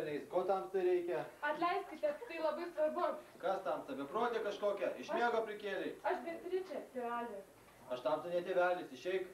neis. Ko tamstai reikia? Atleiskite, tai labai svarbu. Kas tamsta, beprotė kažkokia? Iš miego prikėlei. Aš Beatričė, tėvelė. Aš tamsta ne tėvelis, išeik.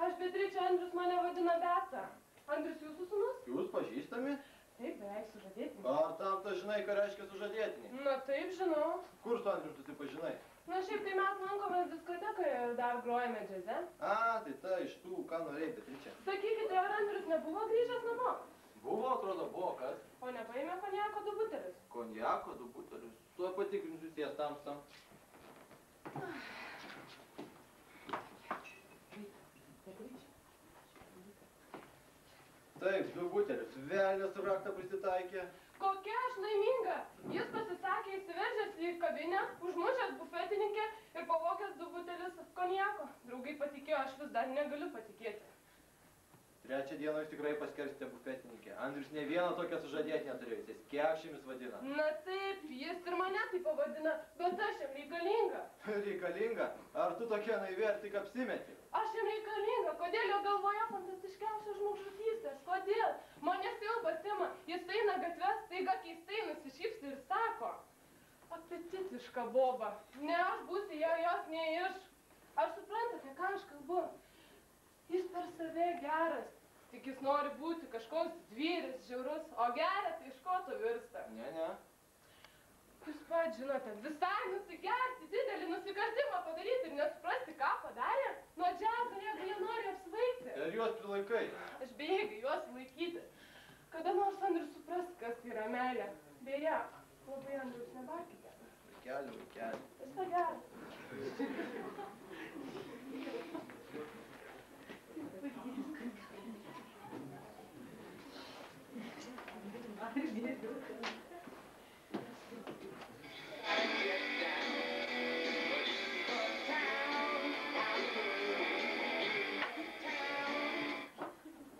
Aš Beatričė, Andrius mane vadina Beata. Andrius jūsų sūnus? Jūs pažįstami? Taip, beveik sužadėtinį. Ar tamsta žinai, ką reiškia sužadėtinį? Na taip, žinau. Kur su Andrium susipažinai? Na šiaip tai mes lankomės diskotekoje ir dar grojame džiaze. A, tai ta iš tų, ką norėjai, Beatričė. Sakykite, ar Andrius nebuvo grįžęs namo? Buvo, atrodo, buvo, kas? O nepaėmė konjako 2 butelius? Konjako 2 butelius. Tuo patikrinsiu ties tamstam. Taip, 2 butelius. Velnias raktą prisitaikė. Kokia aš laiminga! Jis pasisakė įsiveržęs į kavinę, užmušęs bufetininkę ir pavogęs 2 butelius konjako. Draugai patikėjo, aš vis dar negaliu patikėti. 3 dieną jūs tikrai paskersite bufetininkę. Andrius ne vieną tokią sužadėtinę turėjo, jis kekšėmis vadina. Na taip, jis ir mane taip pavadina, bet aš jam reikalinga. Reikalinga? Ar tu tokia naivi, ar tik apsimeti? Aš jam reikalinga. Kodėl jo galvoje fantastiškiausios žmogžudystės? Kodėl? Mane siaubas ima. Jis eina gatves, staiga keistai nusišypsi ir sako. Apetitiška boba. Ne aš būsiu jos, ne iš. Ar suprantate, ką aš kalbu? Jis per save geras. Tik jis nori būti kažkoks dvyris, žiaurus, o geria tai iš ko tu virsta. Ne. Jūs pat žinote, visai nusigerti, didelį nusikaltimą padaryti ir nesuprasti, ką padarė. Nuo džiazo, jeigu jie nori apsvaigti. Ir juos prilaikai. Aš bejėgai juos laikyti. Kada nors Andrius supras, kas tai yra meilė. Beje, labai Andrius nebarkite. Vaikeli. Visą gerą.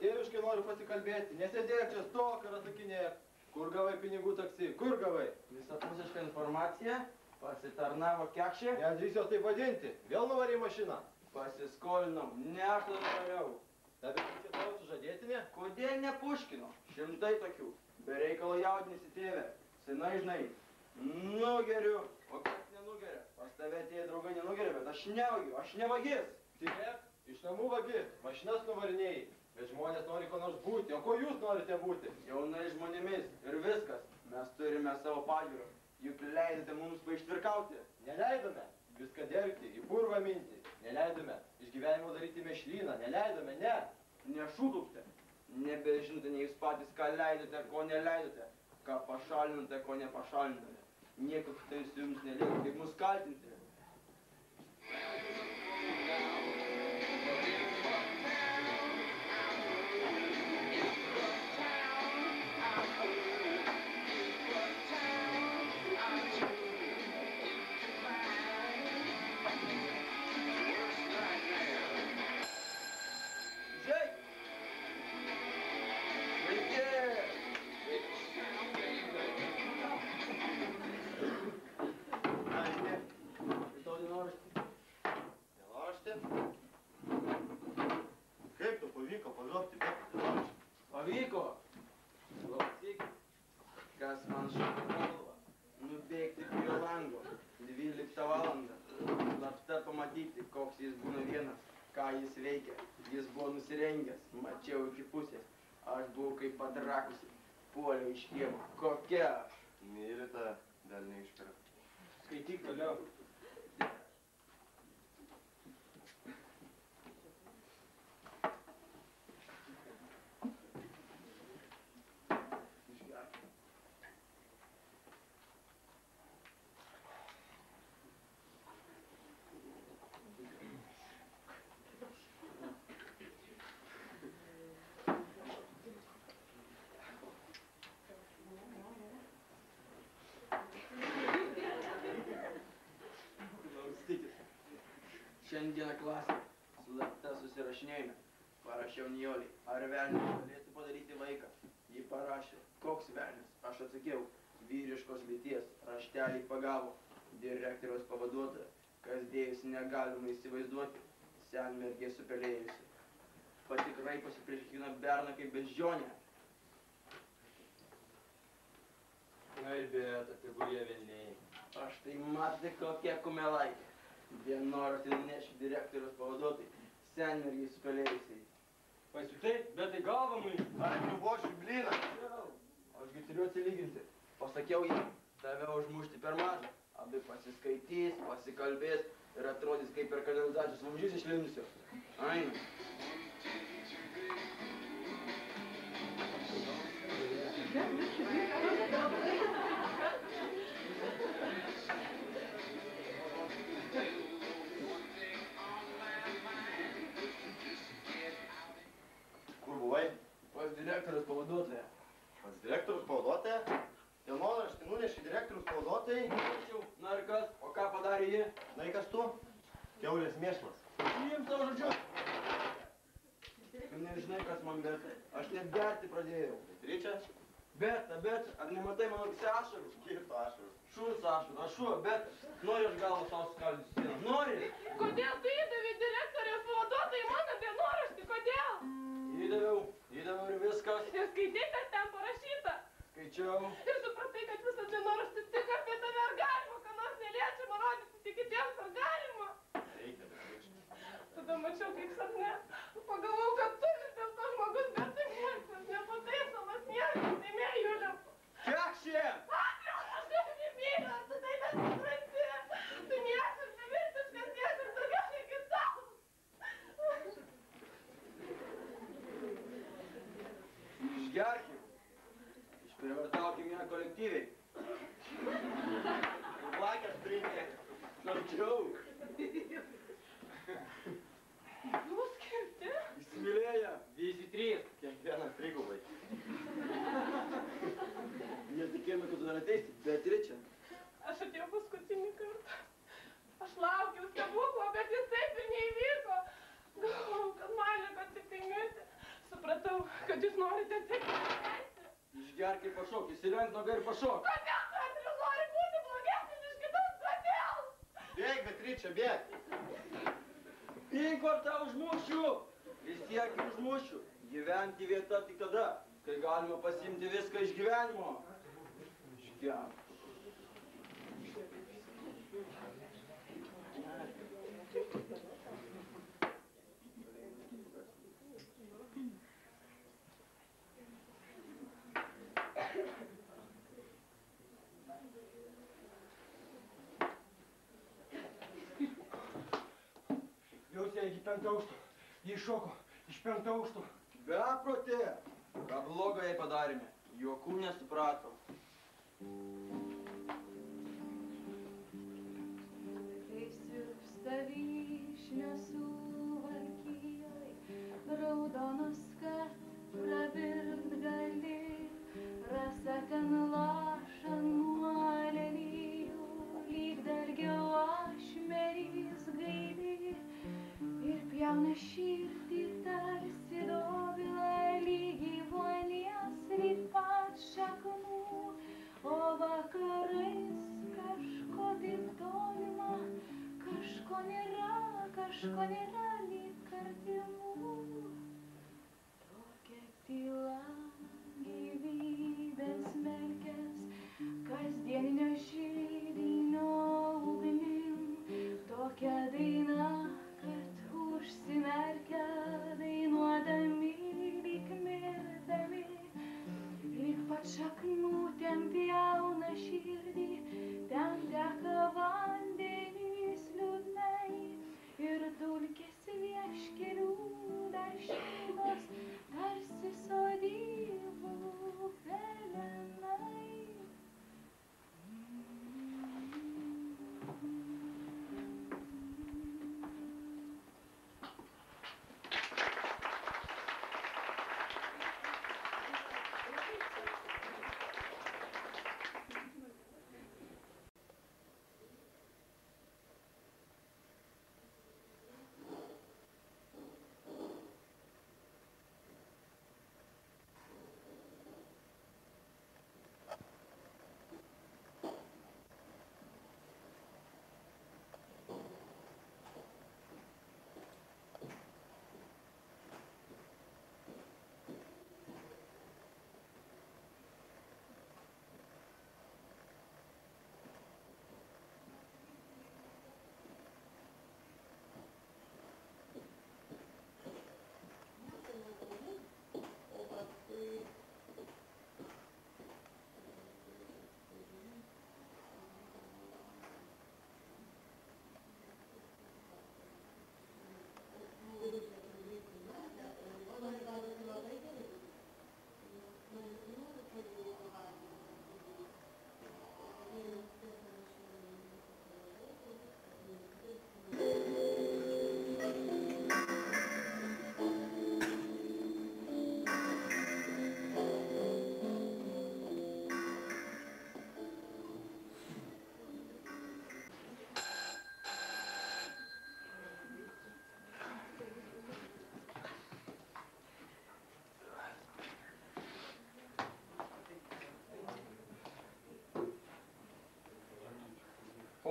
Tėviškai noriu pasikalbėti, nesėdėk čia stok ir atsakinėk. Kur gavai pinigų taksi? Kur gavai? Visapusiška informacija, pasitarnavo kekšė. Nedrįsiu taip vadinti. Vėl nuvarė mašiną. Pasiskolinom, ne aš to norėjau. Ta Beatričė tavo sužadėtinė? Kodėl ne Puškino? 100 tokių. Be reikalo jaudinėsi tėvė. Senai žinai. Nugeriu. O kas nenugeria? Pas tave tie draugai nenugeria, bet aš nevagiu, aš nevagis. Tylėk, iš namų vagi, mašinas nuvarinėjai. Bet žmonės nori ko nors būti. O ko jūs norite būti? Jaunai žmonėmis ir viskas. Mes turime savo pažiūrą. Juk leidote mums paištvirkauti. Neleidome viską dergti, į purvą minti. Neleidome iš gyvenimo daryti mešlyną. Neleidome, ne. Nešūdukte. Nebežinote nei jūs patys, ką leidote, ko neleidote. Ką pašalinote, ko nepašalinote. Nieko kitai su jums nelieka, kaip mus kaltinti. Kaip tu pavyko pagrobti Beatričę? Pavyko. Klausyk, kas man šoka galva. Nubėgti prie lango 12 valandą. Slapta pamatyti, koks jis būna vienas, ką jis veikia. Jis buvo nusirengęs, mačiau iki pusės. Aš buvau kaip patrakusi. Puoliau iš kiemo. Kokia aš? Myli tą dar neišpira. Skaityk toliau. Šiandieną klasė, slapta susirašinėjime. Parašiau Nijoliai, ar velnias galėtų padaryti vaiką. Ji parašė, koks velnias. Aš atsakiau, vyriškos lyties, raštelį pagavo. Direktoriaus pavaduotoja, kas dėjusi negalima įsivaizduoti, senmergė supelėjusi. Patikrai pasiprieš kiekvieną berną kaip beždžionę. Ai, bet, apibuję velniai. Aš tai matai kokia kumelaitė. Dienoraštį nunešiu direktoriaus pavaduotojai, senmergiai su kalėjusiai. Pasiutai, bet tai galvamai. Ar nubošiu blyną? Ašgi turiu atsilyginti. Pasakiau jam, tave užmušti per mažą. Abi pasiskaitys, pasikalbės ir atrodys kaip per kanalizacijos vamzdžius išlindusio. Aina. Kur buvai? Pas direktoriaus pavaduotoją. Pas direktoriaus pavaduotoją? Dienoraštį nuneši direktoriaus pavaduotojai? Tačiau, na ir kas, o ką padarė ji? Na į kas tu? Kiaulės mėšlas. Jums savo žodžiu. Tu nežinai, kas man beta. Aš net gerti pradėjau. Beatričė? Beta, ar nematai mano visi ašarų? Kiek tu ašarų? Šūs ašarų, aš šuo, bet nori aš galvą savo skaldyti sieną. Nori? Kodėl tu įdavai direktorės pavaduotojai mano dienoraštį? Kodėl? Įdaviau ir viskas. Ir skaitai, kas ten parašyta? Skaičiau. Ir supratai, kad visas dienoraštis tik apie tave, ar galima, ką nors neliečiama rodyti tik kitiems, ar galima? Reikia, Beatričė. Tada mačiau, kaip sapne. Pagalvojau, kad tu vis dėlto žmogus, bet tai niekas nepataisomas, niekas, tai mėjuliu. Kiek šiem? Aš tave myliu, tu tai nesupranti. Tu niekas, beviltiškas, niekas, daugiau iki tau. Išgerkim. Išprivartaukim ją kolektyviai. Vlakas priimė. Žodžiau. Jūs skirti? Įsimylėję. Visi trys. Kiekvienas trigubai. Netikėjome, kad tu dar ateisi, Beatričė. Aš atėjau paskutinį kartą. Aš laukiau stebuklo, bet jis taip ir neįvyko. Galvojau, kad man liko tik tai mirti. Supratau, kad jūs norite tik gyventi. Išgerk ir pašok, įsirenk nogą ir pašok. Kodėl tu, Andriu, nori būti blogesnis iš kitos? Kodėl? Bėg, Beatričė, bėg. Jeigu ar tau užmušiu, vis tiek ir užmušiu. Gyventi vieta tik tada, kai galima pasiimti viską iš gyvenimo. Išgerk. Jausia iki 5 aukšto. Jie iššoko iš 5 aukšto. Beprotė! Ką blogo jai padarėme? Juokų nesuprato. Kai svirpsta vyšnios suvalkijoj, raudonos, kad pravirkt gali, rasa ten laša nuo lelijų, lyg dalgiau ašmerys gaili, ir pjauna širdį tarsi dobilą, lyg gyvuonies lyg pat šaknų, o vakarais kažko taip tolima, kažko nėra lyg artimų. Tokia tyla gyvybės smelkės, kasdieninio židinio ugnim, tokia daina, kad užsimerkia dainuodami lyg mirdami, lyg pat šaknų ten pjauna širdį, ten teka vandenys liūdnai ir dulkės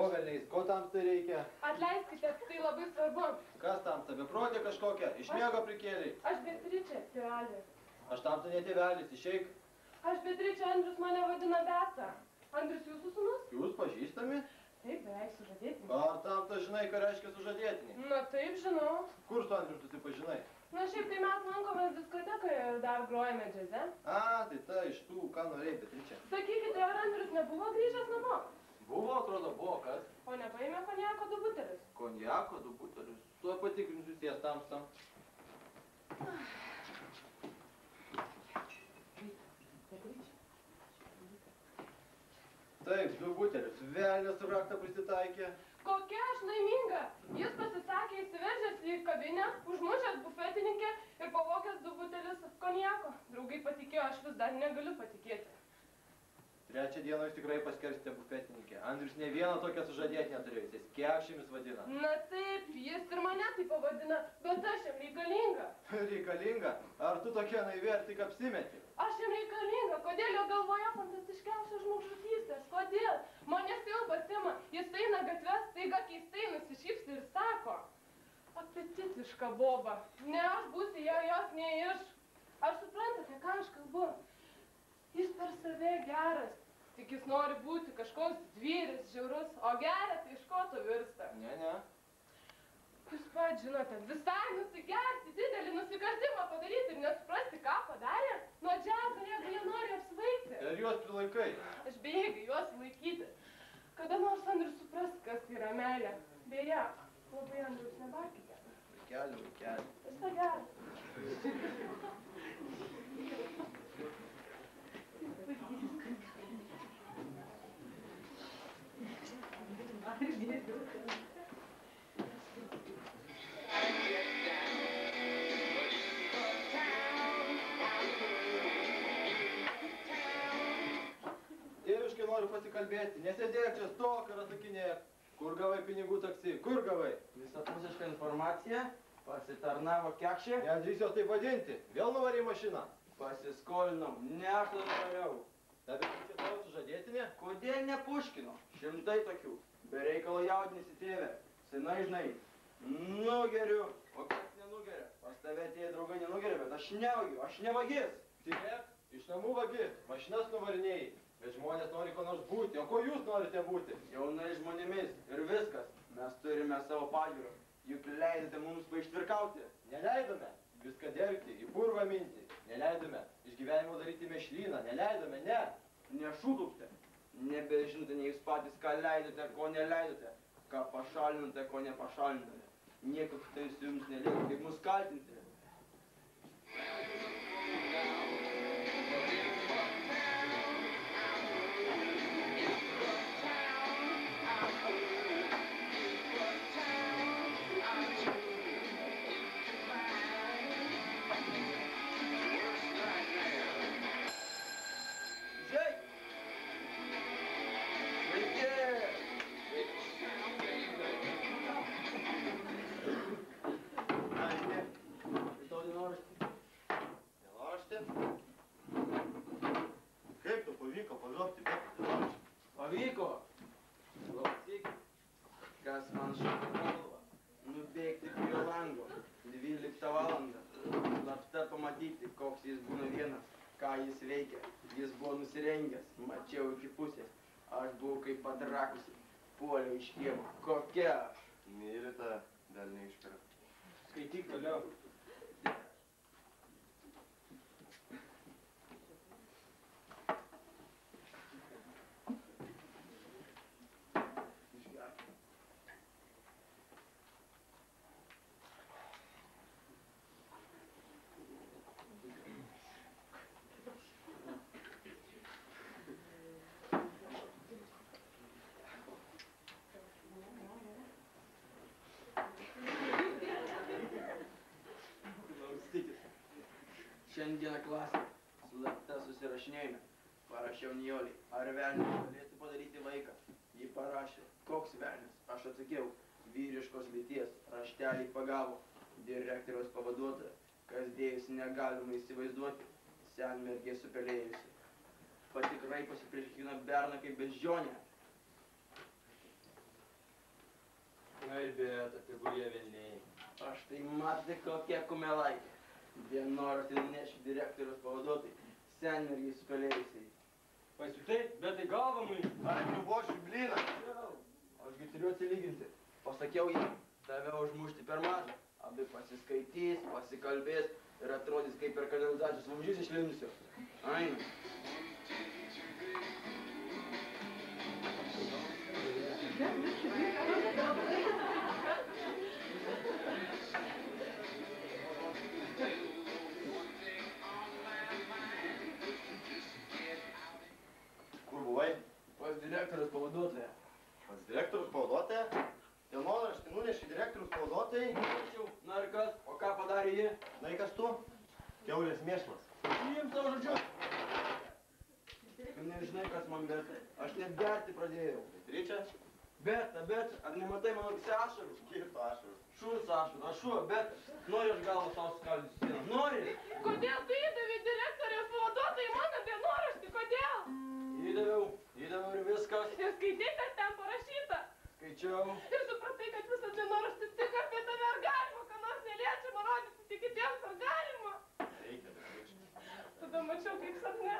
Ko velniais, ko tamstai reikia? Atleiskite, tai labai svarbu. Kas tamsta, beprotė kažkokia? Iš miego prikėlei. Aš Beatričė, tėvelė. Aš tamsta ne tėvelis, išeik. Aš Beatričė, Andrius mane vadina Beata. Andrius jūsų sūnus? Jūs pažįstami? Taip, beveik sužadėtinė. Ar tamsta žinai, ką reiškia sužadėtinį? Na taip, žinau. Kur su Andrium susipažinai? Na šiaip tai mes lankomės diskotekoje ir dar grojame džiaze. A, tai ta iš tų, ką norėjai, Beatričė. Sakykite, ar Andrius nebuvo grįžęs namo? Buvo, atrodo, buvo, kas? O nepaėmė konjako 2 butelius? Konjako, 2 butelius. Tuo patikrinsiu ties tamstam. Taip, 2 butelius. Velnias raktą prisitaikė. Kokia aš laiminga! Jis pasisakė įsiveržęs į kavinę, užmušęs bufetininkę ir pavogęs 2 butelius konjako. Draugai patikėjo, aš vis dar negaliu patikėti. 3 dieną jūs tikrai paskersite bufetininkę. Andrius ne vieną tokią sužadėtinę turėjo, jis kekšėmis vadina. Na taip, jis ir mane taip pavadina, bet aš jam reikalinga. Reikalinga? Ar tu tokia naivi, ar tik apsimeti? Aš jam reikalinga, kodėl jo galvoje fantastiškiausios žmogžudystės, kodėl? Mane siaubas ima, jis eina gatves, staiga keistai nusišypsi ir sako. Apetitiška boba, ne aš būsiu jos neiš. Ar suprantate, ką aš kalbu? Jis per save geras, tik jis nori būti kažkoks dvyris, žiaurus, o geras iš ko tu virsta. Ne. Jūs pat žinote, visai nusigerti, didelį nusikaltimą padaryti ir nesuprasti, ką padarė. Nuo džiazo, jeigu jie nori apsvaigti. Ir juos prilaikai. Aš bejėgiai juos laikyti. Kada nors Andrius supras, kas tai yra meilė. Beje, labai Andrius nebarkite. Vaikeli. Visą gerą. Tėviškai noriu pasikalbėti, nesėdėk čia, stok ir atsakinėk. Kur gavai pinigų taksi? Kur gavai? Visapusiška informacija, pasitarnavo kekšė, Nedrįsiu tai vadinti. Vėl nuvarė mašiną. pasiskolinom, ne aš to nedariau. Tave čia tavo sužadėtinė? Kodėl ne Puškino? 100 tokių. Be reikalo jaudinėsi tėvė. Senai žinai. Nugeriu. O kas nenugeria? Pas tave tie draugai nenugeria, bet aš nevagiu, aš nevagis. Tylėk, iš namų vagi, mašinas nuvarinėjai. Bet žmonės nori ko nors būti. O ko jūs norite būti? Jaunai žmonėmis ir viskas. Mes turime savo pažiūrą. Juk leidote mums paištvirkauti. Neleidome viską dergti, į purvą minti. Neleidome iš gyvenimo daryti mešlyną. Neleidome, ne. Nešūkite. Nebežinote nei jūs patys, ką leidote, ko neleidote. Ką pašalinote, ko nepašalinote. Nieko tai su jums nelieka, kaip mus kaltinti. Kaip tu pavyko pažopti, bet Pavyko. Klausyk, kas man šoka galva. Nubėgti prie lango 12 valandą. Slapta pamatyti, koks jis būna vienas, ką jis veikia. Jis buvo nusirengęs, mačiau iki pusės. Aš buvau kaip patrakusi. Puoliau iš kiemo. Kokia aš? myli tą dar neišpira. Skaityk toliau. Šiandieną klasė, slapta susirašinėjime. Parašiau Nijoliai, ar velnias galėtų padaryti vaiką. Ji parašė, koks velnias. Aš atsakiau, vyriškos lyties, raštelį pagavo. Direktoriaus pavaduotoja, kas dėjusi negalima įsivaizduoti, senmergė supelėjusi. Patikrai pasiprieš kiekvieną berną kaip beždžionę. Ai, bet, apie jie velniai. Aš tai matai kokia kumelaitė. Dienoraštį nunešiu direktoriaus pavaduotojai, senmergiai su kalėjusiai. Pasiutai, bet tai galva man. Ai, nubošiu blyną. Ašgi turiu atsilyginti. Pasakiau jam, tave užmušti per mažą. Abi pasiskaitys, pasikalbės ir atrodys kaip per kanalizacijos vamzdžius išlindusio. Aina. Kur buvai? Pas direktoriaus pavaduotoją. Pas direktoriaus pavaduotoją? Dienoraštį nuneši direktoriaus pavaduotojai? Tačiau, na ir kas, o ką padarė ji? Na, kas tu? Kiaulės mėšlas. Jiems savo žodžius. Tu nežinai, kas man bet. Aš net berti pradėjau. Beatričė? Bet, ar nematai mano akise ašarų? Kiek tu ašarų? Šuns ašarų, aš šuo, bet nori aš galvą savo skaldysiu sieną. Nori? Kodėl tu įdavė direktorės pavaduotojai mano dienoraštį? Kodėl? Įdaviau ir viskas. Ir skaitai, kas ten parašyta. Skaičiau. Ir supratai, kad visas dienoraštis tik apie tave. Ar galima, ką nors neliečiama rodyti tik kitiems? Ar galima? Reikia, Beatričė. Tada mačiau, kaip sapne.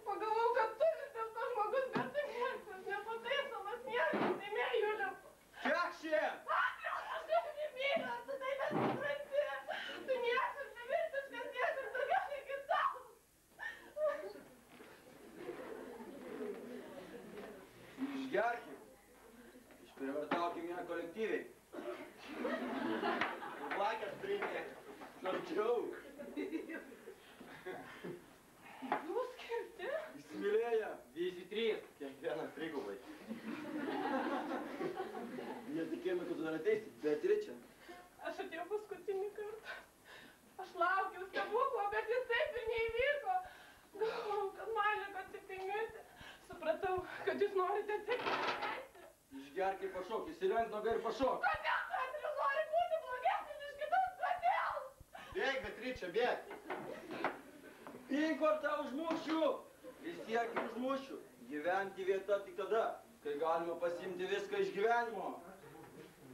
Pagalvojau, kad tu vis dėlto žmogus, bet tu niekas, nepataisomas niekas, tai Julio. Kiek šie? Andriaus, aš tave myliu, ar tu tai nesupranti? Tu niekas, beviltiškas niekas, daugiau negi tau. Išgerkim. Išprivartaukim ją kolektyviai. Vlakas priimė. Šarčiau. Jūs skirti? Įsimylėję. Visi trys. Kiekvienas trigubai. Netikėjome, kad tu dar ateisi. Beatričė. Aš atėjau paskutinį kartą. Aš laukiau stebuklo, bet jis taip ir neįvyko. Galvojau, kad man liko tik tai mirti. Supratau, kad jūs norite tik neleisti. Išgerk ir pašok. Įsirenk nogą ir pašok. Kodėl tu, Andrius, nori būti blogesnis iš kitus? Kodėl? Bėg, Beatričė, bėg. Pink, ar tau užmušiu? Vis tiek užmušiu. Gyventi vieta tik tada, kai galima pasiimti viską iš gyvenimo.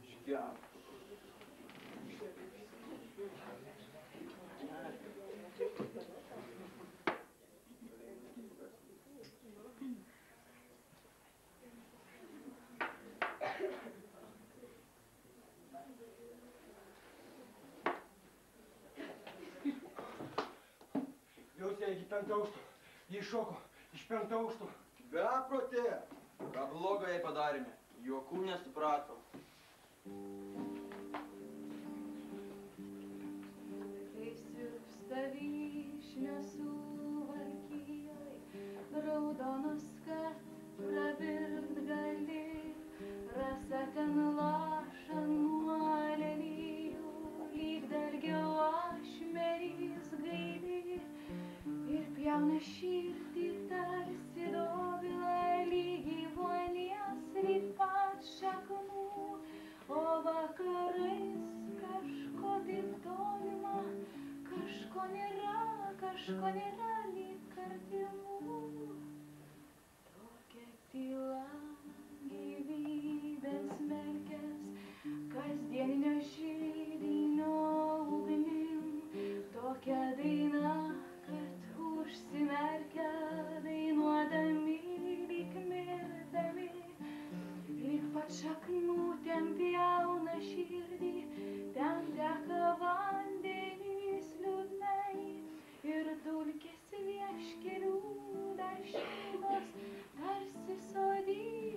Išgerk. Jau sėdi iki 5 aukšto. Jis šoko iš 5 aukšto. Beprotė. Ką blogo jai padarėme? Juokų nesuprato. Kai sirpsta vyšnios suvalkijoj, raudonos, kad pravirkt gali, rasa ten laša nuo lelijų, lyg dalgiau ašmerys gaili, ir pjauna širdį tarsi dobilą, lyg gyvuonies lyg pat šaknų, o vakarais kažko taip tolima, kažko nėra lyg artimų. Tokia tyla gyvybės smelkės, kasdieninio židinio ugnim, tokia daina, kad užsimerkia dainuodami, lyg mirdami, lyg pat šaknų ten pjauna širdį, ten teka vandenys liūdnai ir dulkės vieškelių dar šiltos, tarsi sodybos.